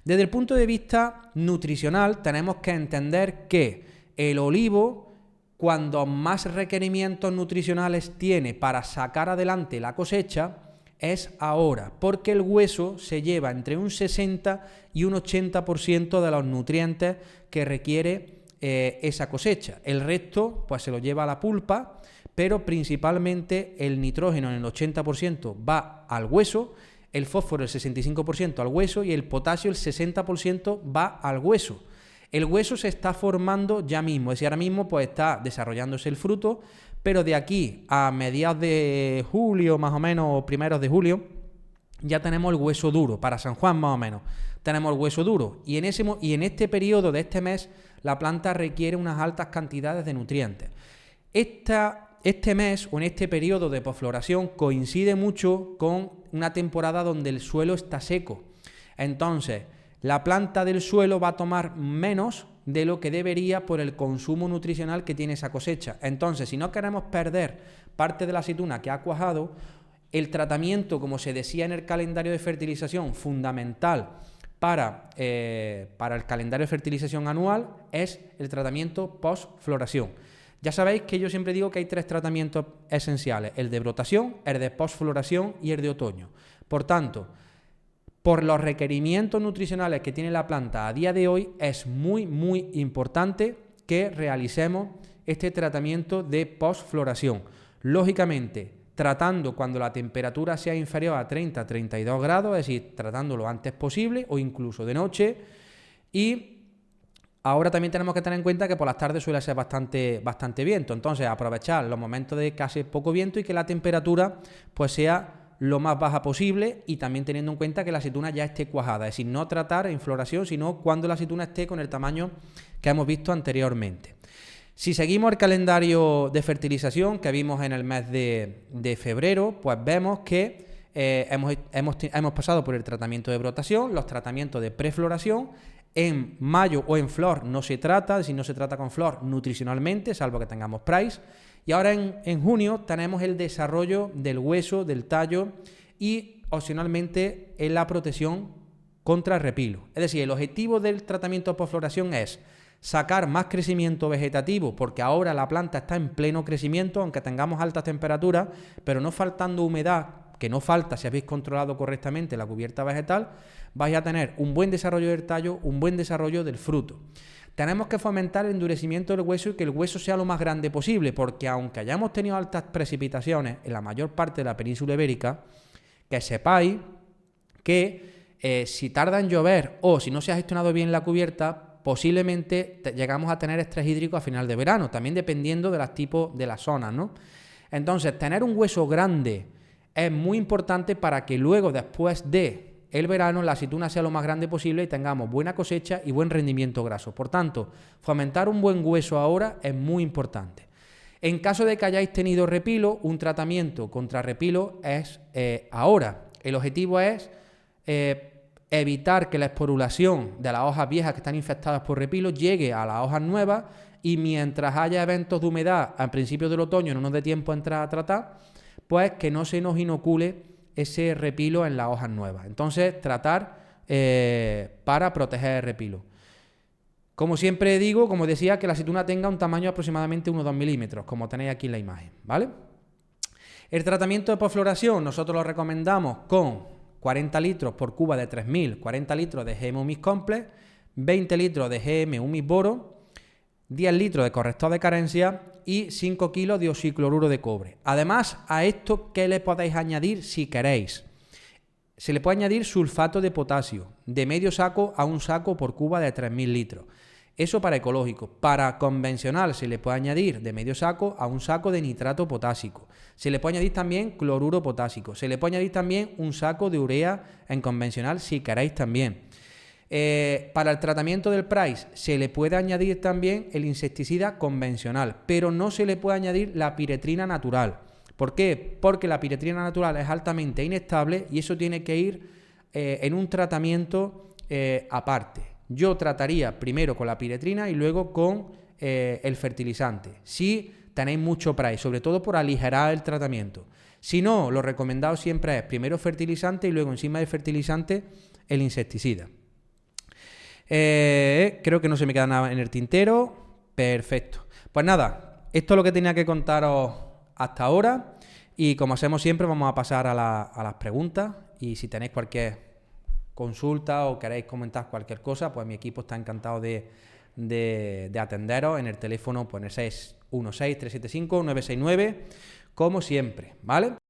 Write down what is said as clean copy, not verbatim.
Desde el punto de vista nutricional tenemos que entender que el olivo, cuando más requerimientos nutricionales tiene para sacar adelante la cosecha, es ahora, porque el hueso se lleva entre un 60 y un 80% de los nutrientes que requiere esa cosecha. El resto pues se lo lleva a la pulpa, pero principalmente el nitrógeno en el 80% va al hueso, el fósforo el 65% al hueso y el potasio el 60% va al hueso. El hueso se está formando ya mismo, es decir, ahora mismo pues está desarrollándose el fruto, pero de aquí a mediados de julio, más o menos, o primeros de julio, ya tenemos el hueso duro, para San Juan más o menos, tenemos el hueso duro, y en este periodo de este mes, la planta requiere unas altas cantidades de nutrientes. Este mes, o en este periodo de posfloración, coincide mucho con una temporada donde el suelo está seco. Entonces, la planta del suelo va a tomar menos de lo que debería por el consumo nutricional que tiene esa cosecha. Entonces, si no queremos perder parte de la aceituna que ha cuajado, el tratamiento, como se decía en el calendario de fertilización, fundamental para el calendario de fertilización anual, es el tratamiento post-floración. Ya sabéis que yo siempre digo que hay 3 tratamientos esenciales: el de brotación, el de post-floración y el de otoño. Por tanto, por los requerimientos nutricionales que tiene la planta a día de hoy, es muy, muy importante que realicemos este tratamiento de post-floración. Lógicamente, tratando cuando la temperatura sea inferior a 30-32 grados, es decir, tratando lo antes posible o incluso de noche. Y ahora también tenemos que tener en cuenta que por las tardes suele ser bastante viento, entonces aprovechar los momentos de casi poco viento y que la temperatura pues sea lo más baja posible, y también teniendo en cuenta que la aceituna ya esté cuajada, es decir, no tratar en floración, sino cuando la aceituna esté con el tamaño que hemos visto anteriormente. Si seguimos el calendario de fertilización que vimos en el mes de febrero, pues vemos que hemos pasado por el tratamiento de brotación, los tratamientos de prefloración. En mayo o en flor no se trata, es decir, no se trata con flor nutricionalmente, salvo que tengamos price. Y ahora en junio tenemos el desarrollo del hueso, del tallo y opcionalmente en la protección contra el repilo. Es decir, el objetivo del tratamiento post-floración es sacar más crecimiento vegetativo, porque ahora la planta está en pleno crecimiento, aunque tengamos altas temperaturas, pero no faltando humedad, que no falta si habéis controlado correctamente la cubierta vegetal, vais a tener un buen desarrollo del tallo, un buen desarrollo del fruto. Tenemos que fomentar el endurecimiento del hueso y que el hueso sea lo más grande posible, porque aunque hayamos tenido altas precipitaciones en la mayor parte de la península ibérica, que sepáis que si tarda en llover o si no se ha gestionado bien la cubierta, posiblemente llegamos a tener estrés hídrico a final de verano, también dependiendo de los tipos de las zonas, ¿no? Entonces, tener un hueso grande es muy importante para que luego, después de el verano, la aceituna sea lo más grande posible y tengamos buena cosecha y buen rendimiento graso. Por tanto, fomentar un buen hueso ahora es muy importante. En caso de que hayáis tenido repilo, un tratamiento contra repilo es ahora. El objetivo es evitar que la esporulación de las hojas viejas que están infectadas por repilo llegue a las hojas nuevas, y mientras haya eventos de humedad al principio del otoño, no nos dé tiempo a entrar a tratar, pues que no se nos inocule ese repilo en las hojas nuevas. Entonces, tratar para proteger el repilo. Como siempre digo, como decía, que la aceituna tenga un tamaño aproximadamente 1 o 2 milímetros, como tenéis aquí en la imagen, ¿vale? El tratamiento de posfloración nosotros lo recomendamos con 40 litros por cuba de 3000, 40 litros de GM Humis Complex, 20 litros de GM Humis Boro, 10 litros de corrector de carencia y 5 kilos de oxicloruro de cobre. Además, a esto, ¿qué le podéis añadir si queréis? Se le puede añadir sulfato de potasio, de medio saco a un saco por cuba de 3000 litros. Eso para ecológico. Para convencional se le puede añadir de medio saco a un saco de nitrato potásico. Se le puede añadir también cloruro potásico. Se le puede añadir también un saco de urea en convencional si queréis también. Para el tratamiento del price se le puede añadir también el insecticida convencional, pero no se le puede añadir la piretrina natural. ¿Por qué? Porque la piretrina natural es altamente inestable y eso tiene que ir en un tratamiento aparte. Yo trataría primero con la piretrina y luego con el fertilizante, si tenéis mucho price, sobre todo por aligerar el tratamiento. Si no, lo recomendado siempre es primero fertilizante y luego encima del fertilizante el insecticida. Creo que no se me queda nada en el tintero. Perfecto. Pues nada, esto es lo que tenía que contaros hasta ahora. Y como hacemos siempre, vamos a pasar a las preguntas. Y si tenéis cualquier consulta o queréis comentar cualquier cosa, pues mi equipo está encantado de atenderos en el teléfono, pues en el 616-375-969, como siempre, ¿vale?